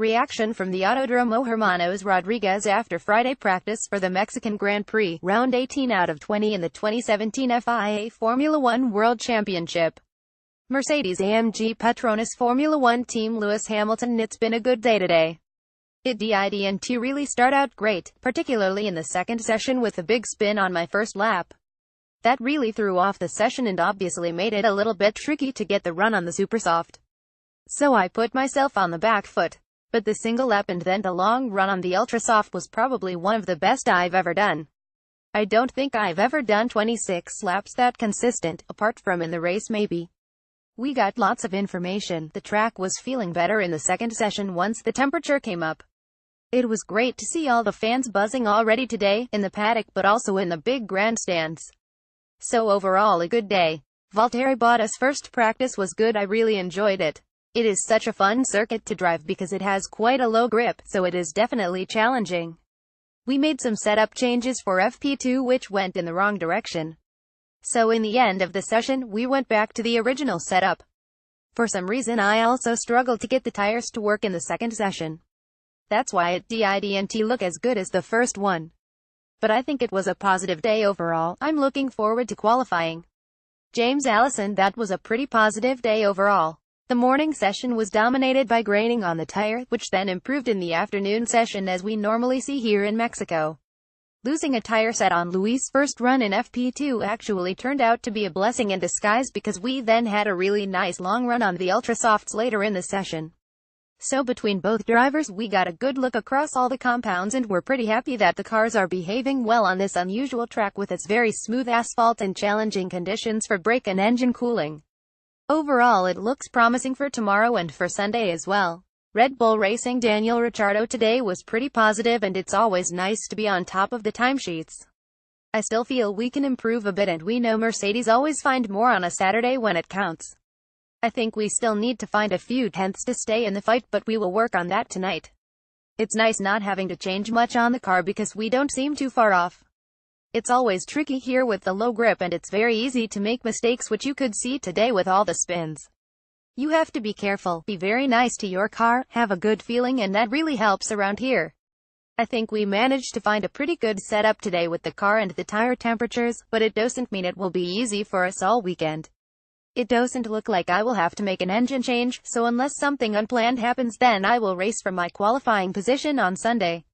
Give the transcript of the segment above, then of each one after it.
Reaction from the Autodromo Hermanos Rodriguez after Friday practice for the Mexican Grand Prix, round 18 out of 20 in the 2017 FIA Formula One World Championship. Mercedes-AMG Petronas Formula One team Lewis Hamilton. It's been a good day today. It didn't really start out great, particularly in the second session with a big spin on my first lap. That really threw off the session and obviously made it a little bit tricky to get the run on the Supersoft. So I put myself on the back foot. But the single lap and then the long run on the Ultrasoft was probably one of the best I've ever done. I don't think I've ever done 26 laps that consistent, apart from in the race maybe. We got lots of information. The track was feeling better in the second session once the temperature came up. It was great to see all the fans buzzing already today, in the paddock but also in the big grandstands. So overall a good day. Valtteri Bottas' first practice was good. I really enjoyed it. It is such a fun circuit to drive because it has quite a low grip, so it is definitely challenging. We made some setup changes for FP2 which went in the wrong direction. So in the end of the session, we went back to the original setup. For some reason I also struggled to get the tires to work in the second session. That's why it didn't look as good as the first one. But I think it was a positive day overall. I'm looking forward to qualifying. James Allison. That was a pretty positive day overall. The morning session was dominated by graining on the tire, which then improved in the afternoon session as we normally see here in Mexico. Losing a tire set on Luis' first run in FP2 actually turned out to be a blessing in disguise because we then had a really nice long run on the Ultrasofts later in the session. So between both drivers we got a good look across all the compounds and we're pretty happy that the cars are behaving well on this unusual track with its very smooth asphalt and challenging conditions for brake and engine cooling. Overall it looks promising for tomorrow and for Sunday as well. Red Bull Racing Daniel Ricciardo today was pretty positive and it's always nice to be on top of the timesheets. I still feel we can improve a bit and we know Mercedes always find more on a Saturday when it counts. I think we still need to find a few tenths to stay in the fight but we will work on that tonight. It's nice not having to change much on the car because we don't seem too far off. It's always tricky here with the low grip and it's very easy to make mistakes which you could see today with all the spins. You have to be careful, be very nice to your car, have a good feeling and that really helps around here. I think we managed to find a pretty good setup today with the car and the tire temperatures, but it doesn't mean it will be easy for us all weekend. It doesn't look like I will have to make an engine change, so unless something unplanned happens then I will race from my qualifying position on Sunday.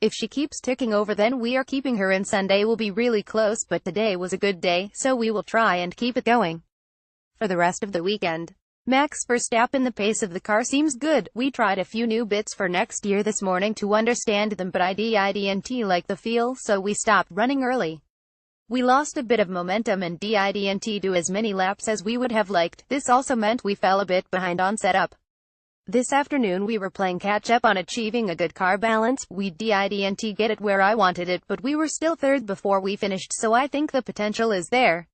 If she keeps ticking over then we are keeping her and Sunday will be really close but today was a good day, so we will try and keep it going for the rest of the weekend. Max Verstappen. The pace of the car seems good. We tried a few new bits for next year this morning to understand them but I didn't like the feel so we stopped running early. We lost a bit of momentum and didn't do as many laps as we would have liked. This also meant we fell a bit behind on setup. This afternoon we were playing catch-up on achieving a good car balance. We didn't get it where I wanted it but we were still third before we finished so I think the potential is there.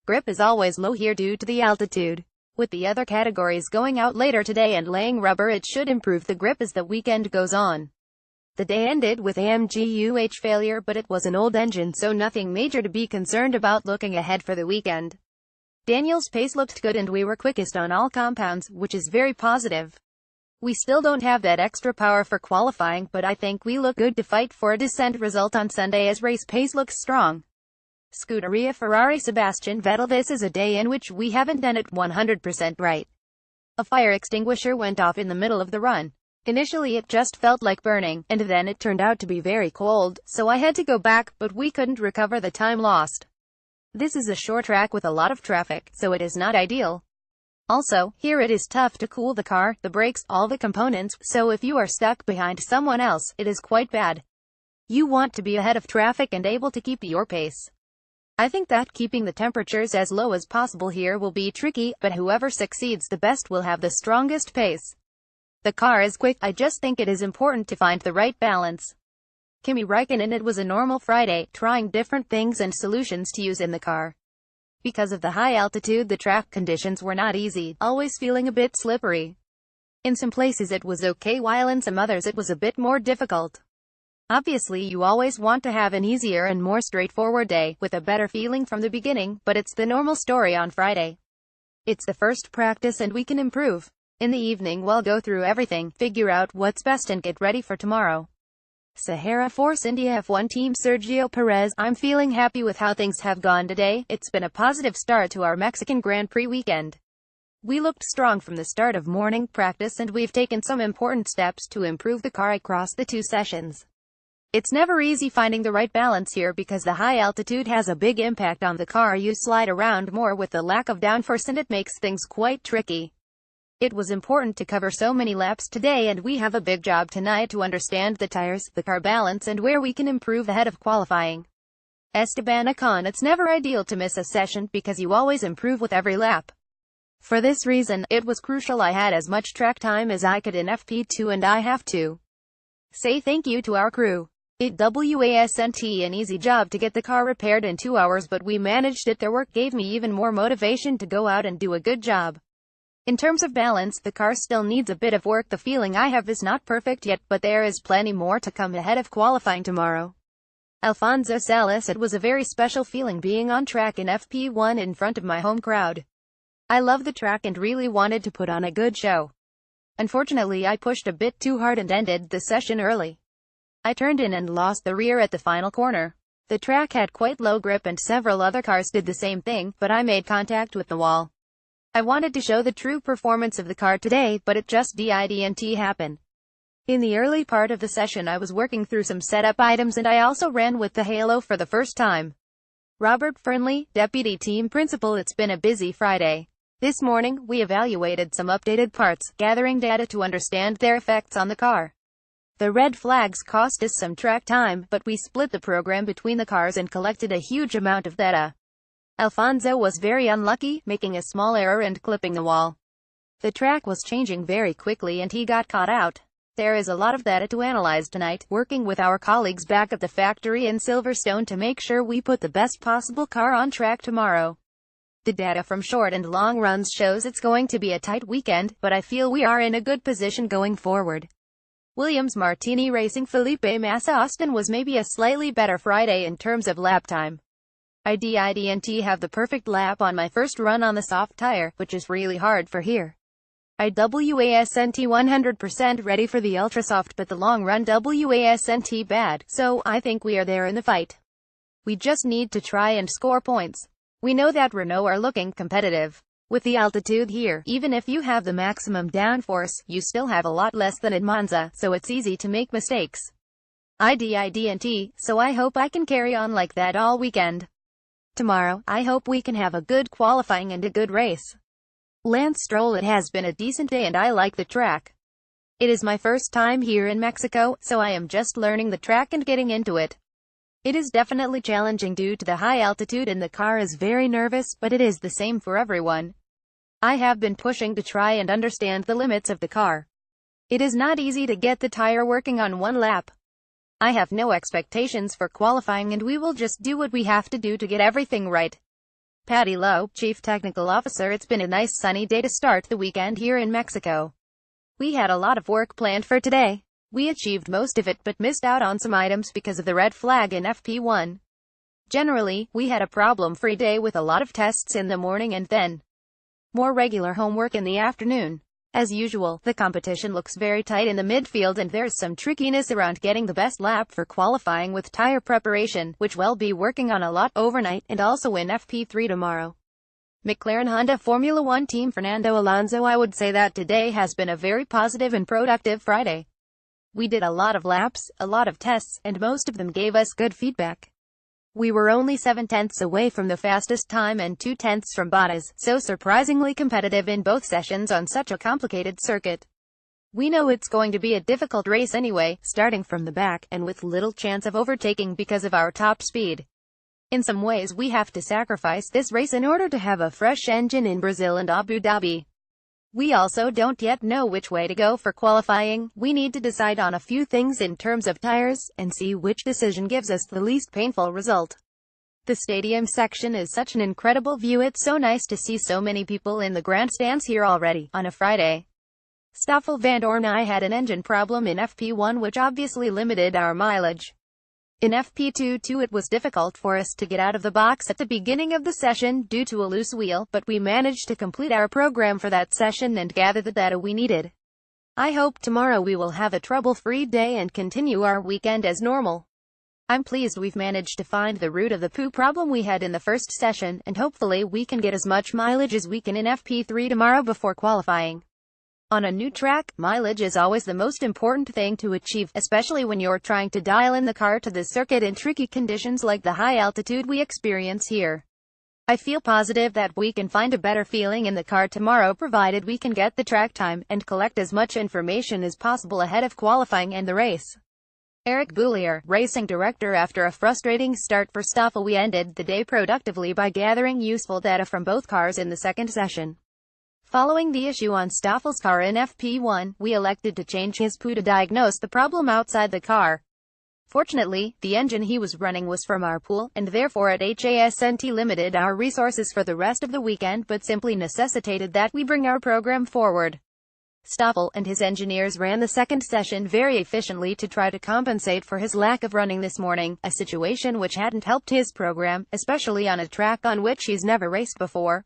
Grip is always low here due to the altitude. With the other categories going out later today and laying rubber it should improve the grip as the weekend goes on. The day ended with AMG failure but it was an old engine so nothing major to be concerned about looking ahead for the weekend. Daniel's pace looked good and we were quickest on all compounds, which is very positive. We still don't have that extra power for qualifying, but I think we look good to fight for a decent result on Sunday as race pace looks strong. Scuderia Ferrari Sebastian Vettel. This is a day in which we haven't done it 100% right. A fire extinguisher went off in the middle of the run. Initially it just felt like burning, and then it turned out to be very cold, so I had to go back, but we couldn't recover the time lost. This is a short track with a lot of traffic, so it is not ideal. Also, here it is tough to cool the car, the brakes, all the components, so if you are stuck behind someone else, it is quite bad. You want to be ahead of traffic and able to keep your pace. I think that keeping the temperatures as low as possible here will be tricky, but whoever succeeds the best will have the strongest pace. The car is quick. I just think it is important to find the right balance. Kimi Räikkönen. It was a normal Friday, trying different things and solutions to use in the car. Because of the high altitude the track conditions were not easy, always feeling a bit slippery. In some places it was okay while in some others it was a bit more difficult. Obviously you always want to have an easier and more straightforward day, with a better feeling from the beginning, but it's the normal story on Friday. It's the first practice and we can improve. In the evening we'll go through everything, figure out what's best and get ready for tomorrow. Sahara Force India F1 Team Sergio Perez, I'm feeling happy with how things have gone today. It's been a positive start to our Mexican Grand Prix weekend. We looked strong from the start of morning practice and we've taken some important steps to improve the car across the 2 sessions. It's never easy finding the right balance here because the high altitude has a big impact on the car. You slide around more with the lack of downforce and it makes things quite tricky. It was important to cover so many laps today and we have a big job tonight to understand the tires, the car balance and where we can improve ahead of qualifying. Esteban Ocon, it's never ideal to miss a session because you always improve with every lap. For this reason, it was crucial I had as much track time as I could in FP2 and I have to say thank you to our crew. It wasn't an easy job to get the car repaired in 2 hours but we managed it. Their work gave me even more motivation to go out and do a good job. In terms of balance, the car still needs a bit of work. The feeling I have is not perfect yet, but there is plenty more to come ahead of qualifying tomorrow. Alfonso Salas, it was a very special feeling being on track in FP1 in front of my home crowd. I love the track and really wanted to put on a good show. Unfortunately, I pushed a bit too hard and ended the session early. I turned in and lost the rear at the final corner. The track had quite low grip and several other cars did the same thing, but I made contact with the wall. I wanted to show the true performance of the car today, but it just didn't happen. In the early part of the session I was working through some setup items and I also ran with the halo for the first time. Robert Fernley, Deputy Team Principal. It's been a busy Friday. This morning, we evaluated some updated parts, gathering data to understand their effects on the car. The red flags cost us some track time, but we split the program between the cars and collected a huge amount of data. Alfonso was very unlucky, making a small error and clipping the wall. The track was changing very quickly and he got caught out. There is a lot of data to analyze tonight, working with our colleagues back at the factory in Silverstone to make sure we put the best possible car on track tomorrow. The data from short and long runs shows it's going to be a tight weekend, but I feel we are in a good position going forward. Williams Martini Racing Felipe Massa Austin was maybe a slightly better Friday in terms of lap time. I didn't have the perfect lap on my first run on the soft tire, which is really hard for here. I wasn't 100% ready for the ultra soft, but the long run wasn't bad, so I think we are there in the fight. We just need to try and score points. We know that Renault are looking competitive. With the altitude here, even if you have the maximum downforce, you still have a lot less than in Monza, so it's easy to make mistakes. I didn't, so I hope I can carry on like that all weekend. Tomorrow, I hope we can have a good qualifying and a good race. Lance Stroll, it has been a decent day and I like the track. It is my first time here in Mexico, so I am just learning the track and getting into it. It is definitely challenging due to the high altitude and the car is very nervous, but it is the same for everyone. I have been pushing to try and understand the limits of the car. It is not easy to get the tire working on one lap. I have no expectations for qualifying and we will just do what we have to do to get everything right. Patty Lowe, Chief Technical Officer. It's been a nice sunny day to start the weekend here in Mexico. We had a lot of work planned for today. We achieved most of it but missed out on some items because of the red flag in FP1. Generally, we had a problem-free day with a lot of tests in the morning and then more regular homework in the afternoon. As usual, the competition looks very tight in the midfield and there's some trickiness around getting the best lap for qualifying with tire preparation, which we'll be working on a lot overnight, and also in FP3 tomorrow. McLaren Honda Formula 1 team Fernando Alonso. I would say that today has been a very positive and productive Friday. We did a lot of laps, a lot of tests, and most of them gave us good feedback. We were only 7/10 away from the fastest time and 2/10 from Bottas, so surprisingly competitive in both sessions on such a complicated circuit. We know it's going to be a difficult race anyway, starting from the back, and with little chance of overtaking because of our top speed. In some ways we have to sacrifice this race in order to have a fresh engine in Brazil and Abu Dhabi. We also don't yet know which way to go for qualifying. We need to decide on a few things in terms of tires, and see which decision gives us the least painful result. The stadium section is such an incredible view. It's so nice to see so many people in the grandstands here already, on a Friday. Stoffel Vandoorne. I had an engine problem in FP1 which obviously limited our mileage. In FP2 it was difficult for us to get out of the box at the beginning of the session due to a loose wheel, but we managed to complete our program for that session and gather the data we needed. I hope tomorrow we will have a trouble-free day and continue our weekend as normal. I'm pleased we've managed to find the root of the poo problem we had in the first session, and hopefully we can get as much mileage as we can in FP3 tomorrow before qualifying. On a new track, mileage is always the most important thing to achieve, especially when you're trying to dial in the car to the circuit in tricky conditions like the high altitude we experience here. I feel positive that we can find a better feeling in the car tomorrow provided we can get the track time and collect as much information as possible ahead of qualifying and the race. Eric Boulier, racing director. After a frustrating start for Stoffel, we ended the day productively by gathering useful data from both cars in the second session. Following the issue on Stoffel's car in FP1, we elected to change his poo to diagnose the problem outside the car. Fortunately, the engine he was running was from our pool, and therefore at HASNT limited our resources for the rest of the weekend, but simply necessitated that we bring our program forward. Stoffel and his engineers ran the second session very efficiently to try to compensate for his lack of running this morning, a situation which hadn't helped his program, especially on a track on which he's never raced before.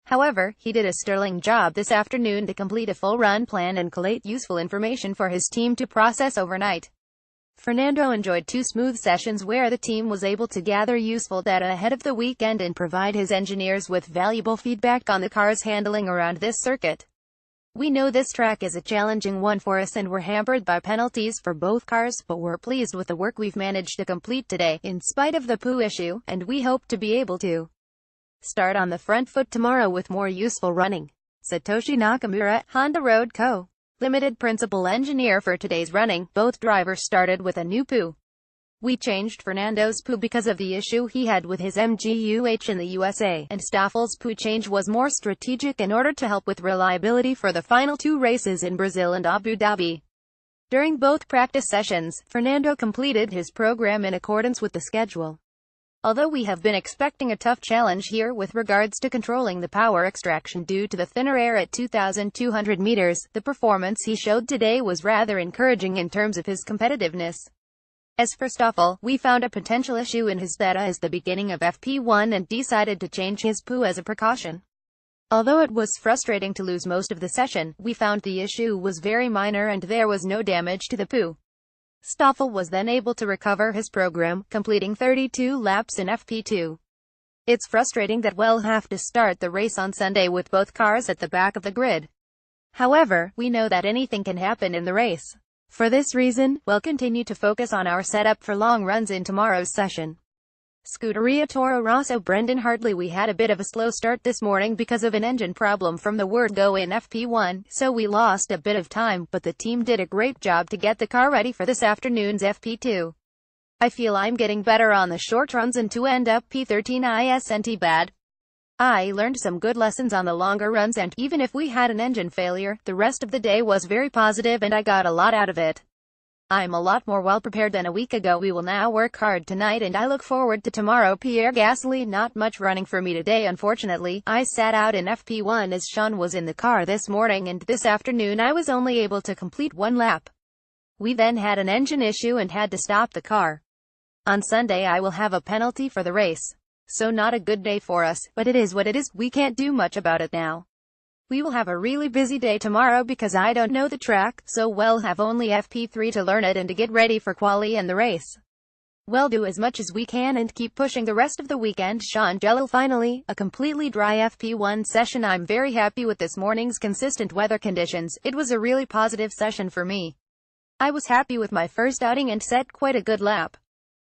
However, he did a sterling job this afternoon to complete a full run plan and collate useful information for his team to process overnight. Fernando enjoyed 2 smooth sessions where the team was able to gather useful data ahead of the weekend and provide his engineers with valuable feedback on the car's handling around this circuit. We know this track is a challenging one for us and we're hampered by penalties for both cars, but we're pleased with the work we've managed to complete today, in spite of the poo issue, and we hope to be able to start on the front foot tomorrow with more useful running. Satoshi Nakamura, Honda Road Co. Limited principal engineer for today's running. Both drivers started with a new poo. We changed Fernando's poo because of the issue he had with his MGUH in the USA, and Stoffel's poo change was more strategic in order to help with reliability for the final 2 races in Brazil and Abu Dhabi. During both practice sessions, Fernando completed his program in accordance with the schedule. Although we have been expecting a tough challenge here with regards to controlling the power extraction due to the thinner air at 2,200 meters, the performance he showed today was rather encouraging in terms of his competitiveness. As for Stoffel, we found a potential issue in his data as the beginning of FP1 and decided to change his poo as a precaution. Although it was frustrating to lose most of the session, we found the issue was very minor and there was no damage to the poo. Stoffel was then able to recover his program, completing 32 laps in FP2. It's frustrating that we'll have to start the race on Sunday with both cars at the back of the grid. However, we know that anything can happen in the race. For this reason, we'll continue to focus on our setup for long runs in tomorrow's session. Scuderia Toro Rosso. Brendan Hartley. We had a bit of a slow start this morning because of an engine problem from the word go in FP1, so we lost a bit of time, but the team did a great job to get the car ready for this afternoon's FP2. I feel I'm getting better on the short runs and to end up P13 isn't bad. I learned some good lessons on the longer runs, and even if we had an engine failure, the rest of the day was very positive and I got a lot out of it. I'm a lot more well prepared than a week ago. We will now work hard tonight and I look forward to tomorrow. Pierre Gasly. Not much running for me today unfortunately. I sat out in FP1 as Sean was in the car this morning, and this afternoon I was only able to complete 1 lap. We then had an engine issue and had to stop the car. On Sunday I will have a penalty for the race. So not a good day for us, but it is what it is. We can't do much about it now. We will have a really busy day tomorrow because I don't know the track, so we'll have only FP3 to learn it and to get ready for quali and the race. We'll do as much as we can and keep pushing the rest of the weekend. Sean Jello. Finally, a completely dry FP1 session. I'm very happy with this morning's consistent weather conditions. It was a really positive session for me. I was happy with my first outing and set quite a good lap.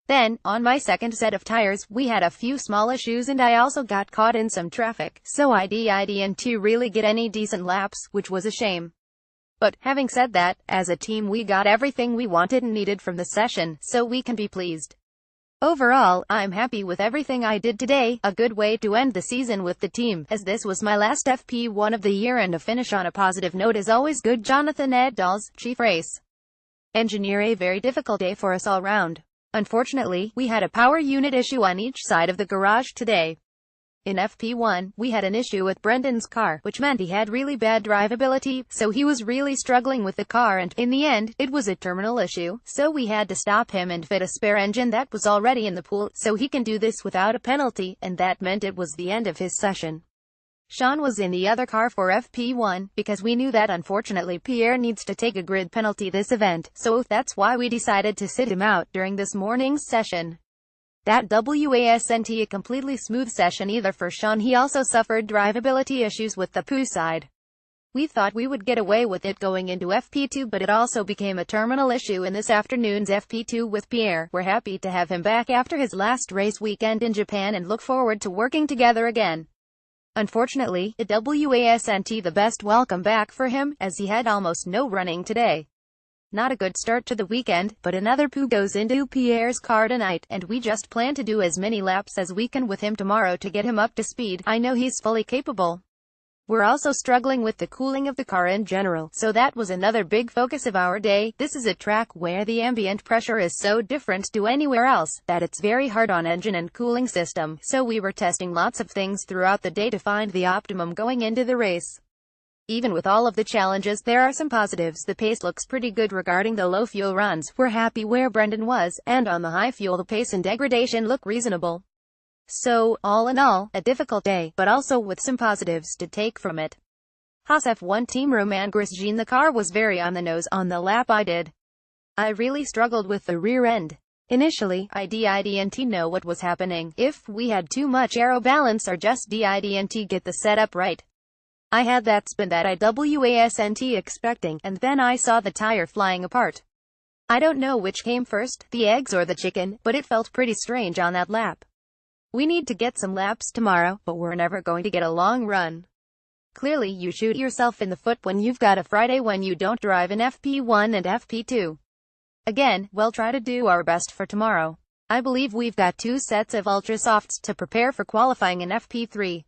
Then, on my second set of tires, we had a few small issues and I also got caught in some traffic, so I didn't really get any decent laps, which was a shame. But, having said that, as a team we got everything we wanted and needed from the session, so we can be pleased. Overall, I'm happy with everything I did today, a good way to end the season with the team, as this was my last FP1 of the year, and a finish on a positive note is always good. Jonathan Eddals, Chief Race Engineer. A very difficult day for us all round. Unfortunately, we had a power unit issue on each side of the garage today. In FP1, we had an issue with Brendan's car, which meant he had really bad drivability, so he was really struggling with the car and, in the end, it was a terminal issue, so we had to stop him and fit a spare engine that was already in the pool, so he can do this without a penalty, and that meant it was the end of his session. Sean was in the other car for FP1, because we knew that unfortunately Pierre needs to take a grid penalty this event, so that's why we decided to sit him out during this morning's session. That wasn't a completely smooth session either for Sean. He also suffered drivability issues with the poo side. We thought we would get away with it going into FP2, but it also became a terminal issue in this afternoon's FP2 with Pierre. We're happy to have him back after his last race weekend in Japan and look forward to working together again. Unfortunately, it wasn't the best welcome back for him, as he had almost no running today. Not a good start to the weekend, but another poo goes into Pierre's car tonight, and we just plan to do as many laps as we can with him tomorrow to get him up to speed. I know he's fully capable. We're also struggling with the cooling of the car in general, so that was another big focus of our day. This is a track where the ambient pressure is so different to anywhere else, that it's very hard on engine and cooling system, so we were testing lots of things throughout the day to find the optimum going into the race. Even with all of the challenges, there are some positives. The pace looks pretty good regarding the low fuel runs. We're happy where Brendan was, and on the high fuel the pace and degradation look reasonable. So, all in all, a difficult day, but also with some positives to take from it. Haas F1 team Romain Grosjean. The car was very on the nose on the lap I did. I really struggled with the rear end. Initially, I didn't know what was happening, if we had too much aero balance or just didn't get the setup right. I had that spin that I wasn't expecting, and then I saw the tire flying apart. I don't know which came first, the eggs or the chicken, but it felt pretty strange on that lap. We need to get some laps tomorrow, but we're never going to get a long run. Clearly you shoot yourself in the foot when you've got a Friday when you don't drive in FP1 and FP2. Again, we'll try to do our best for tomorrow. I believe we've got 2 sets of ultra softs to prepare for qualifying in FP3.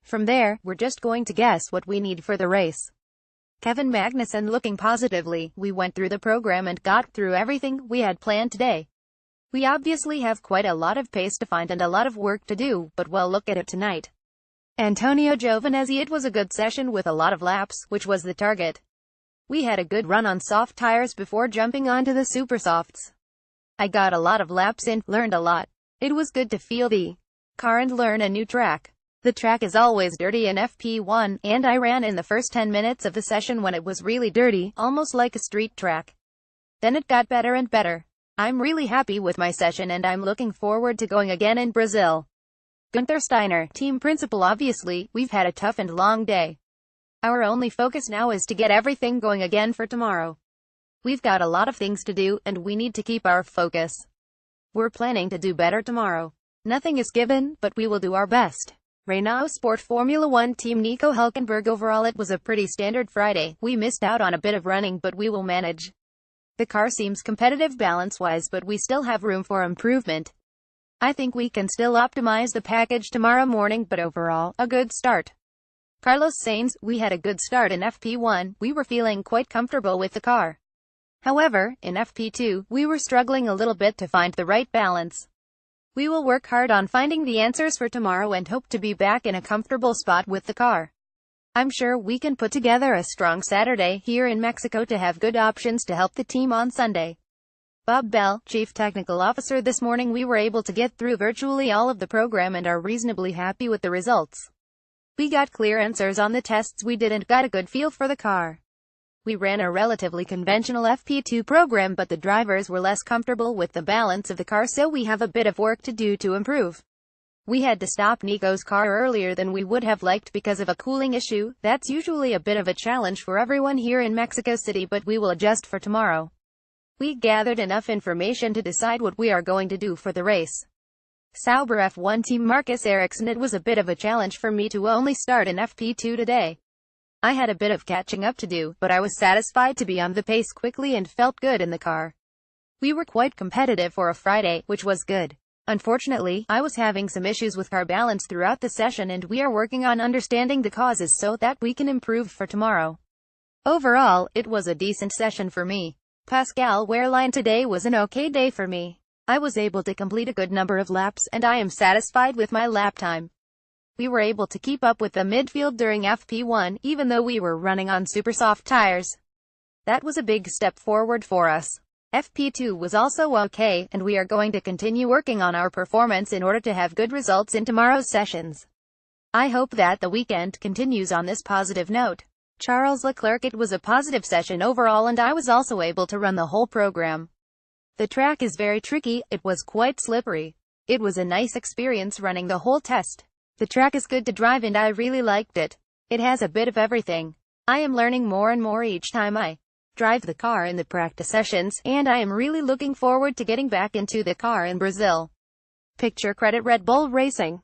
From there, we're just going to guess what we need for the race. Kevin Magnussen looking positively. We went through the program and got through everything we had planned today. We obviously have quite a lot of pace to find and a lot of work to do, but we'll look at it tonight. Antonio Giovinazzi. It was a good session with a lot of laps, which was the target. We had a good run on soft tires before jumping onto the super softs. I got a lot of laps in, learned a lot. It was good to feel the car and learn a new track. The track is always dirty in FP1, and I ran in the first 10 minutes of the session when it was really dirty, almost like a street track. Then it got better and better. I'm really happy with my session and I'm looking forward to going again in Brazil. Gunther Steiner, team principal. Obviously, we've had a tough and long day. Our only focus now is to get everything going again for tomorrow. We've got a lot of things to do, and we need to keep our focus. We're planning to do better tomorrow. Nothing is given, but we will do our best. Renault Sport Formula 1 team Nico Hülkenberg. Overall it was a pretty standard Friday. We missed out on a bit of running, but we will manage. The car seems competitive balance-wise, but we still have room for improvement. I think we can still optimize the package tomorrow morning, but overall, a good start. Carlos Sainz. We had a good start in FP1. We were feeling quite comfortable with the car. However, in FP2, we were struggling a little bit to find the right balance. We will work hard on finding the answers for tomorrow and hope to be back in a comfortable spot with the car. I'm sure we can put together a strong Saturday here in Mexico to have good options to help the team on Sunday. Bob Bell, Chief Technical Officer. This morning we were able to get through virtually all of the program and are reasonably happy with the results. We got clear answers on the tests we did and got a good feel for the car. We ran a relatively conventional FP2 program, but the drivers were less comfortable with the balance of the car, so we have a bit of work to do to improve. We had to stop Nico's car earlier than we would have liked because of a cooling issue. That's usually a bit of a challenge for everyone here in Mexico City, but we will adjust for tomorrow. We gathered enough information to decide what we are going to do for the race. Sauber F1 team Marcus Ericsson. It was a bit of a challenge for me to only start in FP2 today. I had a bit of catching up to do, but I was satisfied to be on the pace quickly and felt good in the car. We were quite competitive for a Friday, which was good. Unfortunately, I was having some issues with car balance throughout the session, and we are working on understanding the causes so that we can improve for tomorrow. Overall, it was a decent session for me. Pascal Wehrlein. Today was an okay day for me. I was able to complete a good number of laps, and I am satisfied with my lap time. We were able to keep up with the midfield during FP1, even though we were running on super soft tires. That was a big step forward for us. FP2 was also okay, and we are going to continue working on our performance in order to have good results in tomorrow's sessions. I hope that the weekend continues on this positive note. Charles Leclerc. It was a positive session overall, and I was also able to run the whole program. The track is very tricky, it was quite slippery. It was a nice experience running the whole test. The track is good to drive and I really liked it. It has a bit of everything. I am learning more and more each time I drive the car in the practice sessions, and I am really looking forward to getting back into the car in Brazil. Picture credit Red Bull Racing.